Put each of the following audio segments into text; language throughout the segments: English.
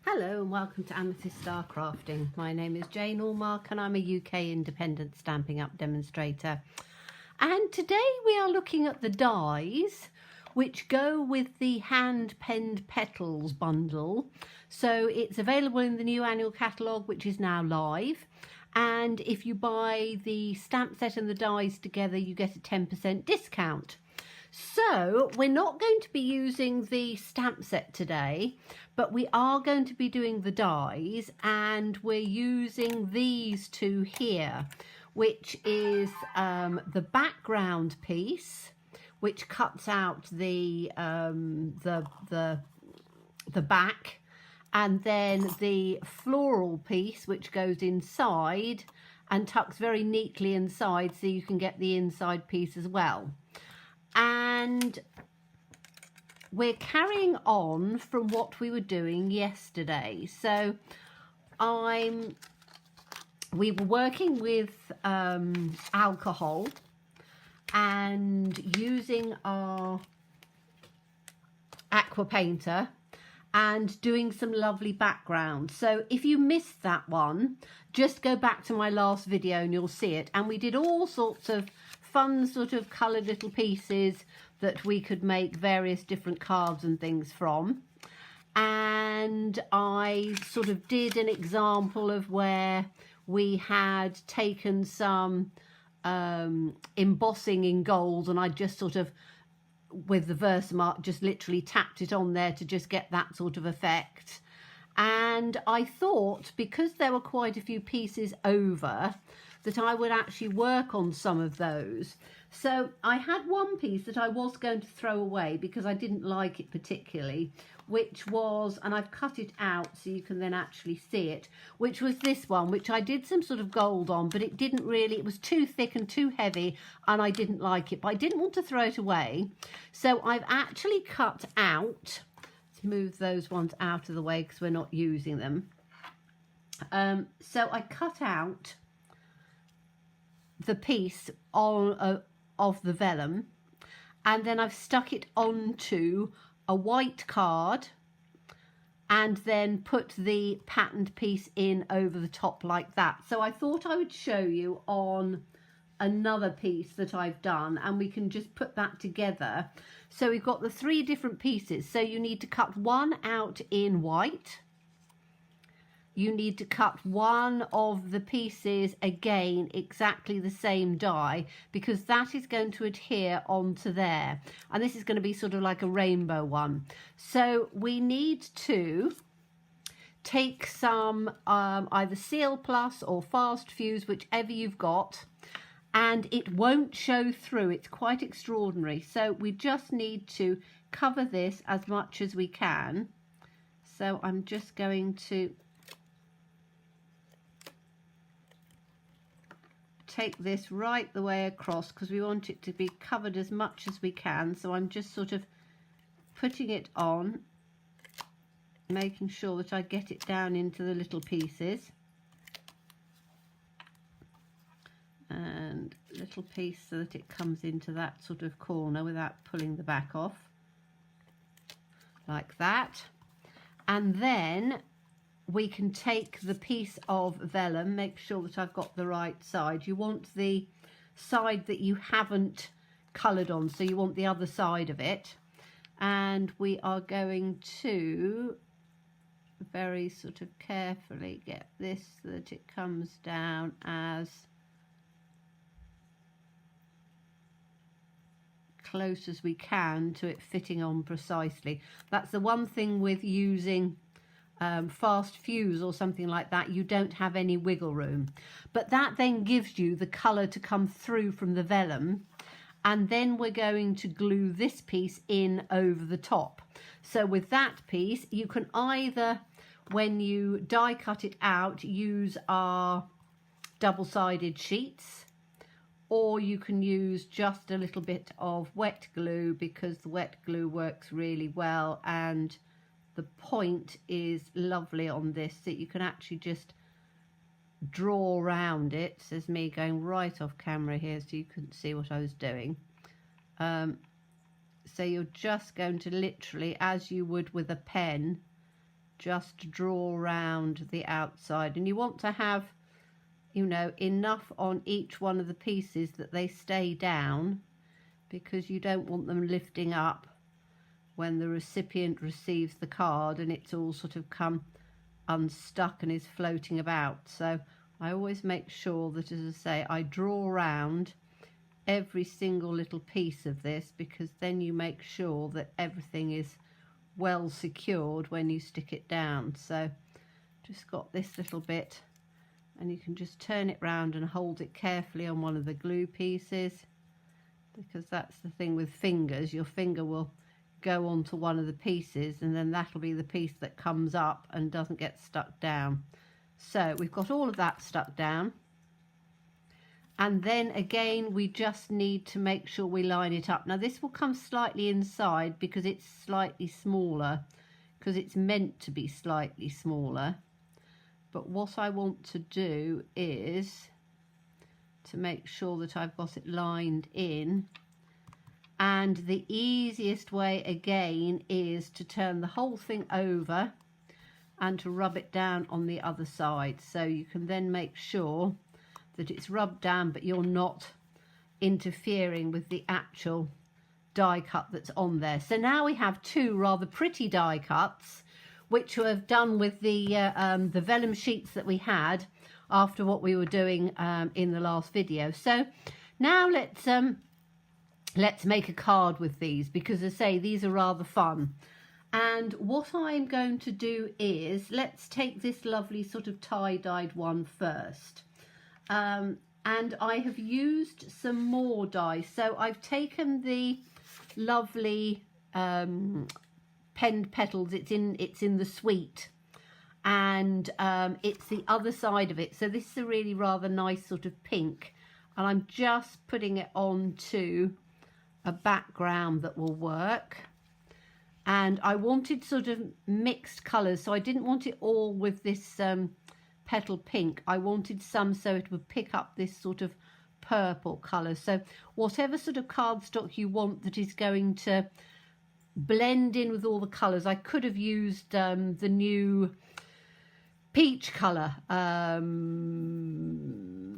Hello and welcome to Amethyst Star Crafting. My name is Jane Allmark and I'm a UK independent Stampin' Up demonstrator. And today we are looking at the dies which go with the hand penned petals bundle. So it's available in the new annual catalogue, which is now live. And if you buy the stamp set and the dies together, you get a 10% discount. So we're not going to be using the stamp set today, but we are going to be doing the dies, and we're using these two here, which is the background piece, which cuts out the back, and then the floral piece, which goes inside and tucks very neatly inside, so you can get the inside piece as well. And we're carrying on from what we were doing yesterday. So we were working with alcohol and using our aqua painter and doing some lovely backgrounds. So if you missed that one, just go back to my last video and you'll see it. And we did all sorts of fun sort of coloured little pieces that we could make various different cards and things from. And I sort of did an example of where we had taken some embossing in gold, and I just sort of, with the Versamark, just literally tapped it on there to just get that sort of effect. And I thought, because there were quite a few pieces over, that I would actually work on some of those. So I had one piece that I was going to throw away because I didn't like it particularly, which was, and I've cut it out so you can then actually see it, which was this one, which I did some sort of gold on, but it didn't really, it was too thick and too heavy and I didn't like it, but I didn't want to throw it away. So I've actually cut out, let's move those ones out of the way because we're not using them. So I cut out the piece on of the vellum, and then I've stuck it onto a white card and then put the patterned piece in over the top like that. So I thought I would show you on another piece that I've done, and we can just put that together. So we've got the three different pieces. So you need to cut one out in white. You need to cut one of the pieces again exactly the same die, because that is going to adhere onto there, and this is going to be sort of like a rainbow one. So we need to take some either Seal Plus or Fast Fuse, whichever you've got, and it won't show through. It's quite extraordinary. So we just need to cover this as much as we can. So I'm just going to take this right the way across because we want it to be covered as much as we can. So I'm just sort of putting it on, making sure that I get it down into the little pieces, and little piece so that it comes into that sort of corner without pulling the back off, like that. And then we can take the piece of vellum, make sure that I've got the right side. You want the side that you haven't coloured on, so you want the other side of it. And we are going to very sort of carefully get this so that it comes down as close as we can to it fitting on precisely. That's the one thing with using Fast Fuse or something like that, you don't have any wiggle room, but that then gives you the colour to come through from the vellum. And then we're going to glue this piece in over the top. So with that piece, you can either, when you die cut it out, use our double-sided sheets, or you can use just a little bit of wet glue, because the wet glue works really well, and the point is lovely on this, that you can actually just draw around it. There's me going right off camera here so you couldn't see what I was doing. So you're just going to literally, as you would with a pen, just draw around the outside, and you want to have, you know, enough on each one of the pieces that they stay down, because you don't want them lifting up when the recipient receives the card and it's all sort of come unstuck and is floating about. So I always make sure that, as I say, I draw around every single little piece of this, because then you make sure that everything is well secured when you stick it down. So just got this little bit, and you can just turn it round and hold it carefully on one of the glue pieces, because that's the thing with fingers, your finger will go onto one of the pieces and then that'll be the piece that comes up and doesn't get stuck down. So we've got all of that stuck down, and then again we just need to make sure we line it up. Now this will come slightly inside because it's slightly smaller, because it's meant to be slightly smaller. But what I want to do is to make sure that I've got it lined in, and the easiest way again is to turn the whole thing over and to rub it down on the other side, so you can then make sure that it's rubbed down but you're not interfering with the actual die cut that's on there. So now we have two rather pretty die cuts, which we have done with the vellum sheets that we had after what we were doing in the last video. So now let's make a card with these, because as I say, these are rather fun. And what I'm going to do is, let's take this lovely sort of tie-dyed one first. And I have used some more dye. So I've taken the lovely Penned Petals, it's in the Suite, and it's the other side of it. So this is a really rather nice sort of pink, and I'm just putting it onto a background that will work. And I wanted sort of mixed colours, so I didn't want it all with this petal pink. I wanted some so it would pick up this sort of purple colour. So whatever sort of cardstock you want that is going to blend in with all the colours. I could have used the new peach colour,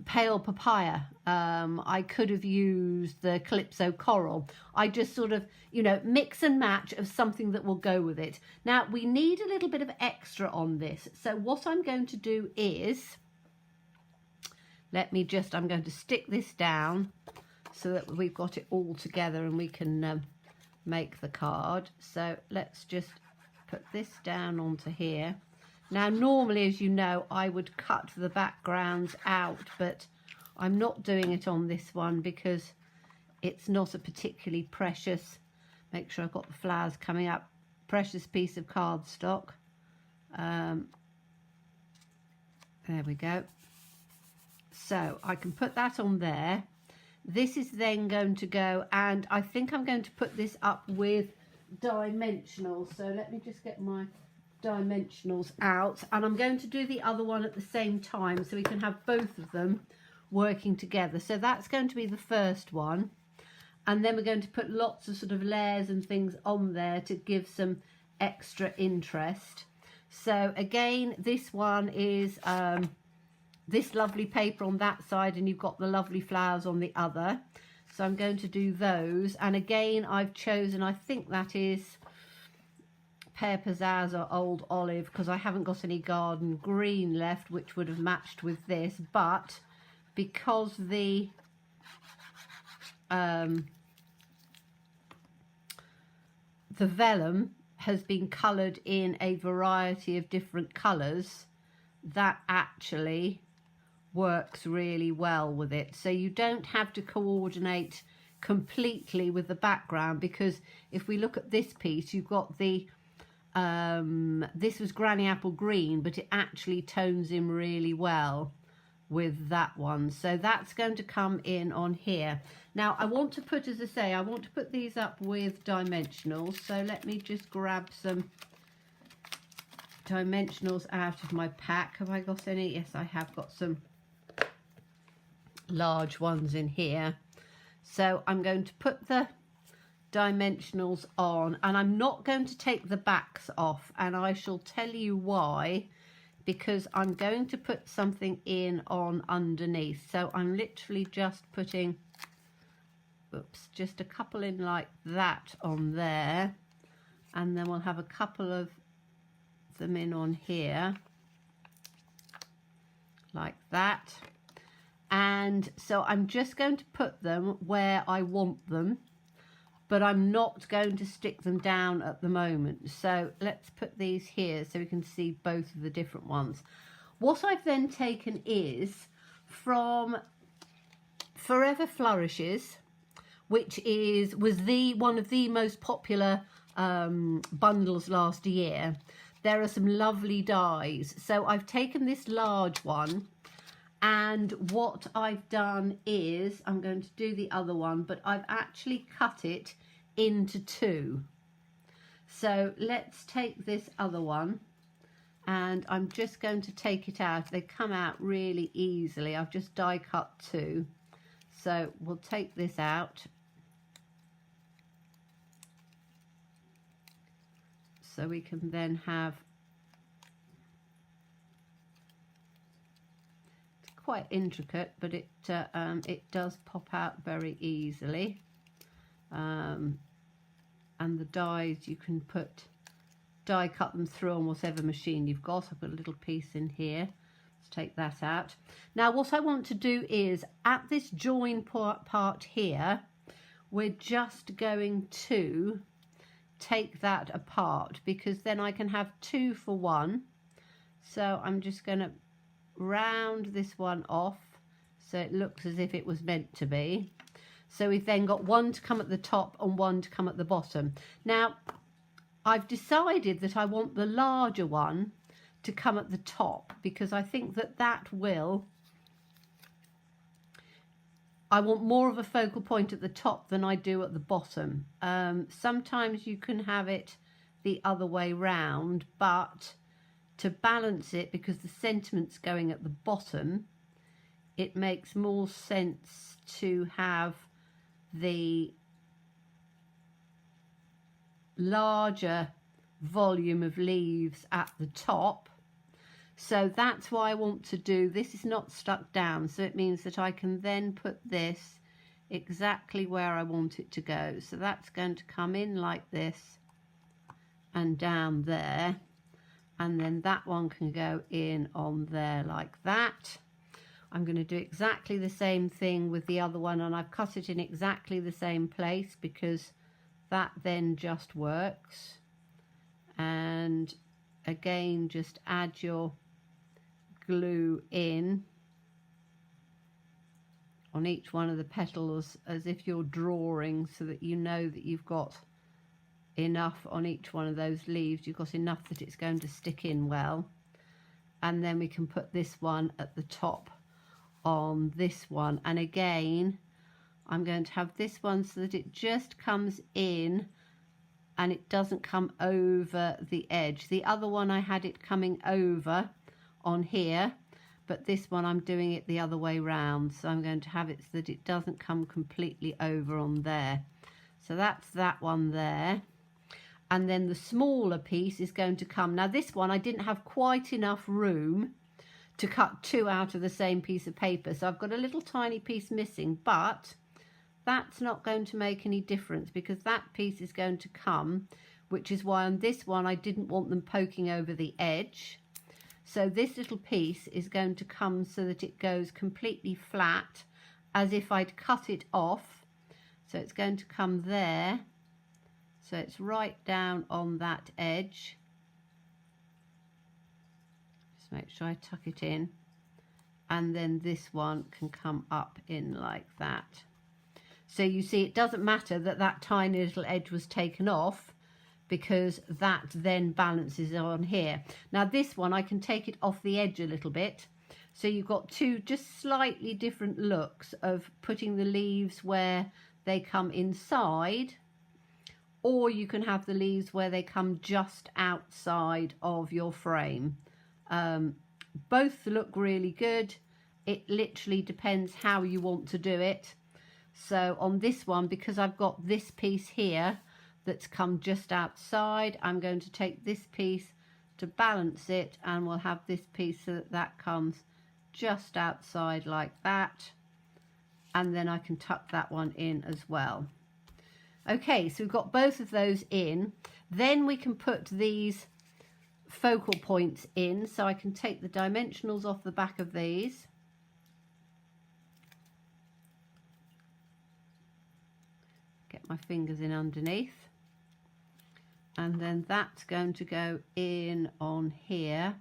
pale papaya. I could have used the Calypso coral. I just sort of, you know, mix and match of something that will go with it. Now we need a little bit of extra on this. So what I'm going to do is, I'm going to stick this down so that we've got it all together and we can make the card. So let's just put this down onto here. Now normally, as you know, I would cut the backgrounds out, but I'm not doing it on this one because it's not a particularly precious, make sure I've got the flowers coming up, precious piece of cardstock. There we go. So I can put that on there. This is then going to go, and I think I'm going to put this up with dimensionals. So let me just get my dimensionals out, and I'm going to do the other one at the same time so we can have both of them working together. So that's going to be the first one, and then we're going to put lots of sort of layers and things on there to give some extra interest. So again, this one is this lovely paper on that side, and you've got the lovely flowers on the other. So I'm going to do those, and again I've chosen, I think that is Pear Pizzazz or Old Olive, because I haven't got any garden green left which would have matched with this, but because the vellum has been coloured in a variety of different colours, that actually works really well with it. So you don't have to coordinate completely with the background, because if we look at this piece, you've got the this was Granny Apple Green, but it actually tones in really well with that one. So that's going to come in on here. Now I want to put, as I say, I want to put these up with dimensionals. So let me just grab some dimensionals out of my pack. Have I got any? Yes, I have got some large ones in here. So I'm going to put the dimensionals on, and I'm not going to take the backs off, and I shall tell you why, because I'm going to put something in on underneath. So I'm literally just putting, oops, just a couple in like that on there, and then we'll have a couple of them in on here like that. And so I'm just going to put them where I want them, but I'm not going to stick them down at the moment. So let's put these here so we can see both of the different ones. What I've then taken is from Forever Flourishes, which was one of the most popular bundles last year. There are some lovely dies. So I've taken this large one, and what I've done is, I'm going to do the other one, but I've actually cut it into two. So let's take this other one, and I'm just going to take it out. They come out really easily. I've just die cut two. So we'll take this out. So we can then have, it's quite intricate, but it does pop out very easily. And the dies, you can die cut them through on whatever machine you've got. I've got a little piece in here. Let's take that out. Now what I want to do is, at this join part here, we're just going to take that apart, because then I can have 2 for 1. So I'm just going to round this one off so it looks as if it was meant to be. So we've then got 1 to come at the top and 1 to come at the bottom. Now I've decided that I want the larger one to come at the top, because I think that will, I want more of a focal point at the top than I do at the bottom. Sometimes you can have it the other way round, but to balance it, because the sentiment's going at the bottom, it makes more sense to have the larger volume of leaves at the top. So that's why I want to do, this is not stuck down, so it means that I can then put this exactly where I want it to go. So that's going to come in like this and down there, and then that one can go in on there like that. I'm going to do exactly the same thing with the other one, and I've cut it in exactly the same place because that then just works. And again, just add your glue in on each one of the petals as if you're drawing, so that you know that you've got enough on each one of those leaves. You've got enough that it's going to stick in well. And then we can put this one at the top on this one, and again I'm going to have this one so that it just comes in and it doesn't come over the edge. The other one I had it coming over on here, but this one I'm doing it the other way round, so I'm going to have it so that it doesn't come completely over on there. So that's that one there, and then the smaller piece is going to come, now this one I didn't have quite enough room to cut 2 out of the same piece of paper, so I've got a little tiny piece missing, but that's not going to make any difference because that piece is going to come, which is why on this one I didn't want them poking over the edge. So this little piece is going to come so that it goes completely flat, as if I'd cut it off. So it's going to come there, so it's right down on that edge. Just make sure I tuck it in, and then this one can come up in like that. So you see, it doesn't matter that that tiny little edge was taken off, because that then balances on here. Now this one, I can take it off the edge a little bit. So you've got 2 just slightly different looks of putting the leaves where they come inside, or you can have the leaves where they come just outside of your frame. Both look really good. It literally depends how you want to do it. So on this one, because I've got this piece here that's come just outside, I'm going to take this piece to balance it, and we'll have this piece so that that comes just outside like that, and then I can tuck that one in as well. Okay, so we've got both of those in. Then we can put these focal points in, so I can take the dimensionals off the back of these. Get my fingers in underneath. And then that's going to go in on here.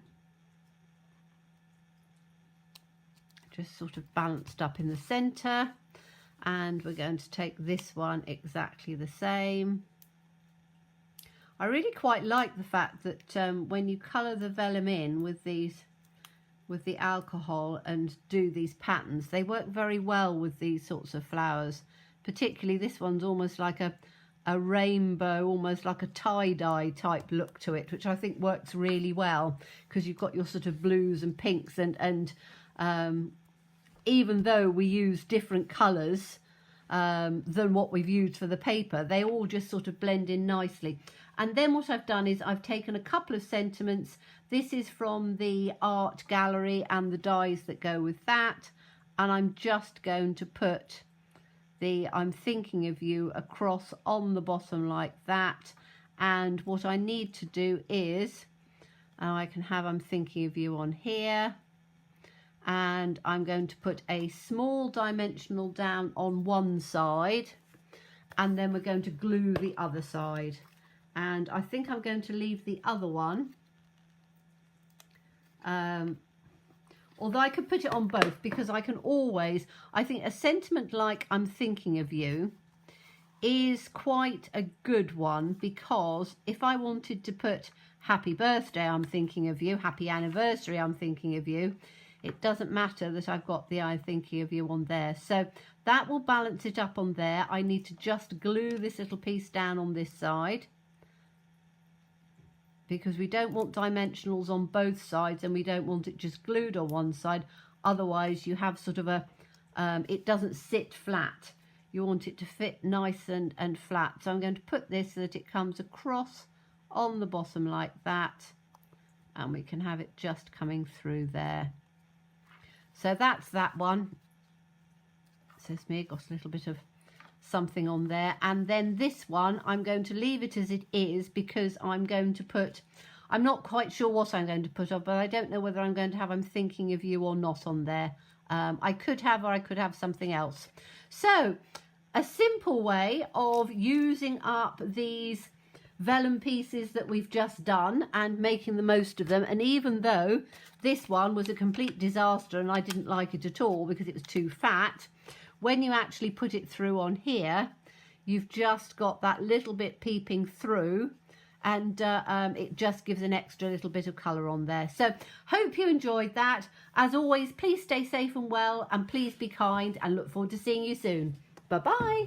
Just sort of balanced up in the center. And we're going to take this one exactly the same. I really quite like the fact that when you colour the vellum in with these, with the alcohol, and do these patterns, they work very well with these sorts of flowers. Particularly this one's almost like a rainbow, almost like a tie-dye type look to it, which I think works really well because you've got your sort of blues and pinks, and even though we use different colours than what we've used for the paper, they all just sort of blend in nicely. And then what I've done is I've taken a couple of sentiments. This is from the art gallery and the dies that go with that, and I'm just going to put the I'm thinking of you across on the bottom like that. And what I need to do is I can have I'm thinking of you on here, and I'm going to put a small dimensional down on one side, and then we're going to glue the other side. And I think I'm going to leave the other one, although I could put it on both, because I can always, I think a sentiment like I'm thinking of you is quite a good one, because if I wanted to put happy birthday, I'm thinking of you, happy anniversary, I'm thinking of you, it doesn't matter that I've got the I'm thinking of you on there. So that will balance it up on there. I need to just glue this little piece down on this side, because we don't want dimensionals on both sides, and we don't want it just glued on one side. Otherwise you have sort of a, it doesn't sit flat. You want it to fit nice and flat. So I'm going to put this so that it comes across on the bottom like that, and we can have it just coming through there. So that's that one. It says me, got a little bit of something on there. And then this one I'm going to leave it as it is, because I'm going to put, I'm not quite sure what I'm going to put on, but I don't know whether I'm going to have I'm thinking of you or not on there. I could have, or I could have something else. So a simple way of using up these vellum pieces that we've just done and making the most of them. And even though this one was a complete disaster and I didn't like it at all because it was too fat, when you actually put it through on here, you've just got that little bit peeping through, and it just gives an extra little bit of colour on there. So hope you enjoyed that. As always, please stay safe and well, and please be kind, and look forward to seeing you soon. Bye bye.